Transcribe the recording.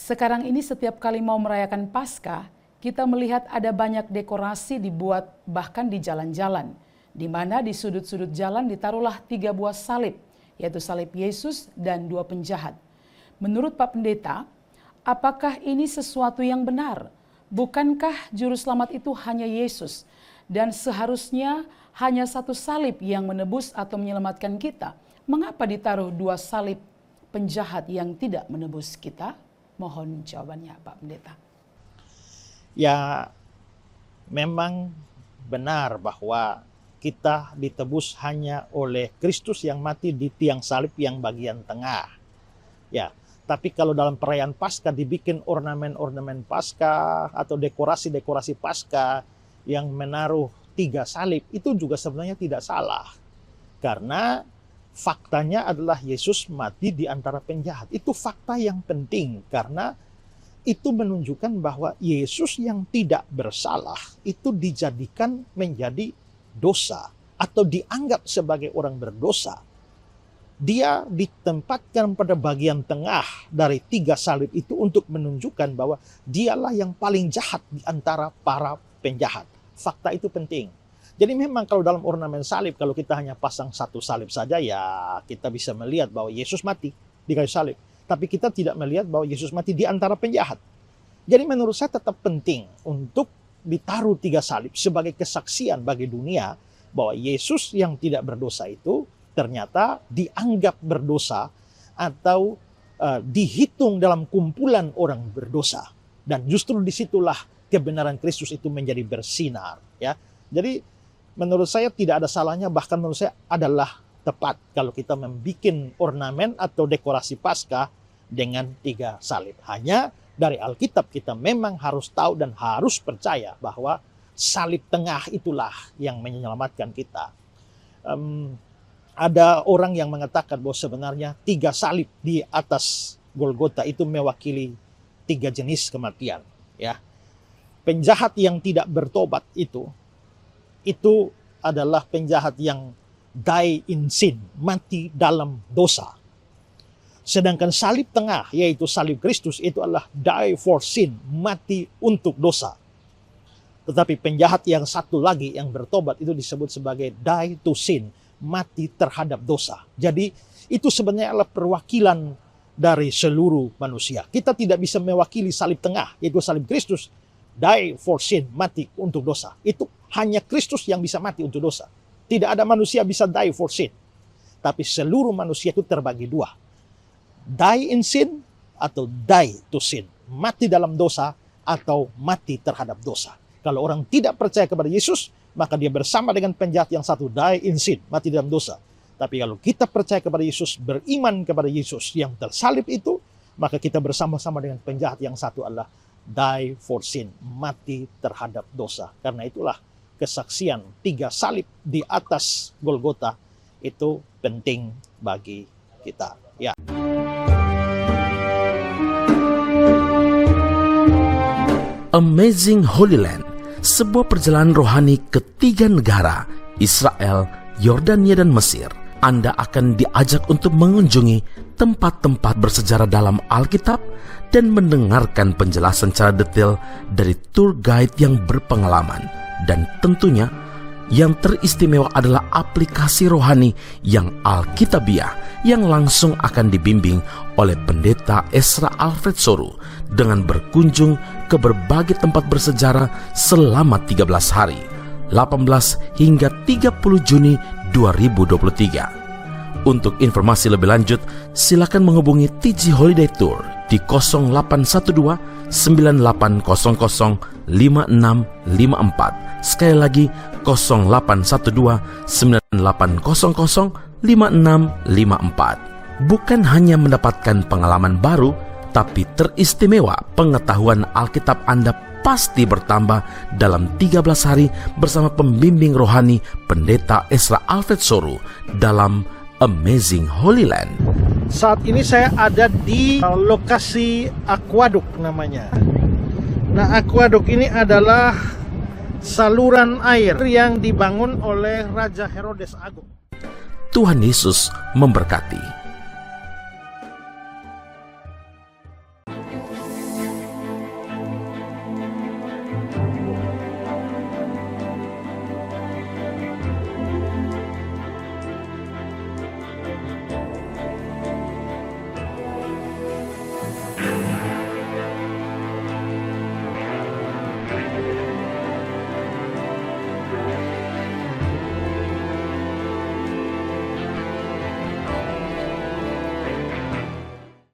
Sekarang ini setiap kali mau merayakan Paskah, kita melihat ada banyak dekorasi dibuat bahkan di jalan-jalan, di mana di sudut-sudut jalan ditaruhlah 3 buah salib, yaitu salib Yesus dan 2 penjahat. Menurut Pak Pendeta, apakah ini sesuatu yang benar? Bukankah juru selamat itu hanya Yesus? Dan seharusnya hanya 1 salib yang menebus atau menyelamatkan kita. Mengapa ditaruh 2 salib penjahat yang tidak menebus kita? Mohon jawabannya Pak Pendeta. Ya, memang benar bahwa kita ditebus hanya oleh Kristus yang mati di tiang salib yang bagian tengah. Ya, tapi kalau dalam perayaan Paskah dibikin ornamen-ornamen Paskah atau dekorasi-dekorasi Paskah yang menaruh 3 salib, itu juga sebenarnya tidak salah. Karena faktanya adalah Yesus mati di antara penjahat. Itu fakta yang penting karena itu menunjukkan bahwa Yesus yang tidak bersalah itu dijadikan menjadi dosa atau dianggap sebagai orang berdosa. Dia ditempatkan pada bagian tengah dari 3 salib itu untuk menunjukkan bahwa dialah yang paling jahat di antara para penjahat. Fakta itu penting. Jadi memang kalau dalam ornamen salib, kalau kita hanya pasang 1 salib saja, ya kita bisa melihat bahwa Yesus mati di kayu salib. Tapi kita tidak melihat bahwa Yesus mati di antara penjahat. Jadi menurut saya tetap penting untuk ditaruh 3 salib sebagai kesaksian bagi dunia bahwa Yesus yang tidak berdosa itu ternyata dianggap berdosa atau dihitung dalam kumpulan orang berdosa. Dan justru disitulah kebenaran Kristus itu menjadi bersinar. Ya, jadi menurut saya tidak ada salahnya, bahkan menurut saya adalah tepat kalau kita membuat ornamen atau dekorasi Paskah dengan 3 salib. Hanya dari Alkitab kita memang harus tahu dan harus percaya bahwa salib tengah itulah yang menyelamatkan kita. Ada orang yang mengatakan bahwa sebenarnya 3 salib di atas Golgota itu mewakili 3 jenis kematian. Ya, penjahat yang tidak bertobat itu adalah penjahat yang die in sin, mati dalam dosa. Sedangkan salib tengah, yaitu salib Kristus, itu adalah die for sin, mati untuk dosa. Tetapi penjahat yang satu lagi yang bertobat itu disebut sebagai die to sin, mati terhadap dosa. Jadi itu sebenarnya adalah perwakilan dari seluruh manusia. Kita tidak bisa mewakili salib tengah, yaitu salib Kristus, die for sin, mati untuk dosa. Itu hanya Kristus yang bisa mati untuk dosa. Tidak ada manusia bisa die for sin. Tapi seluruh manusia itu terbagi 2. Die in sin atau die to sin. Mati dalam dosa atau mati terhadap dosa. Kalau orang tidak percaya kepada Yesus, maka dia bersama dengan penjahat yang satu, die in sin, mati dalam dosa. Tapi kalau kita percaya kepada Yesus, beriman kepada Yesus yang tersalib itu, maka kita bersama-sama dengan penjahat yang satu adalah die for sin, mati terhadap dosa. Karena itulah kesaksian 3 salib di atas Golgota itu penting bagi kita. Ya. Amazing Holy Land, sebuah perjalanan rohani ke 3 negara, Israel, Yordania, dan Mesir. Anda akan diajak untuk mengunjungi tempat-tempat bersejarah dalam Alkitab dan mendengarkan penjelasan secara detail dari tour guide yang berpengalaman. Dan tentunya yang teristimewa adalah aplikasi rohani yang Alkitabiah yang langsung akan dibimbing oleh Pendeta Ezra Alfred Soru dengan berkunjung ke berbagai tempat bersejarah selama 13 hari, 18 hingga 30 Juni 2023. Untuk informasi lebih lanjut, silakan menghubungi TG Holiday Tour di 0812 9800 5654. Sekali lagi 0812 9800 5654. Bukan hanya mendapatkan pengalaman baru, tapi teristimewa pengetahuan Alkitab Anda pasti bertambah dalam 13 hari bersama pembimbing rohani Pendeta Ezra Alfred Soru dalam Amazing Holy Land. Saat ini saya ada di lokasi Aquaduk namanya. Nah, Aquaduk ini adalah saluran air yang dibangun oleh Raja Herodes Agung. Tuhan Yesus memberkati.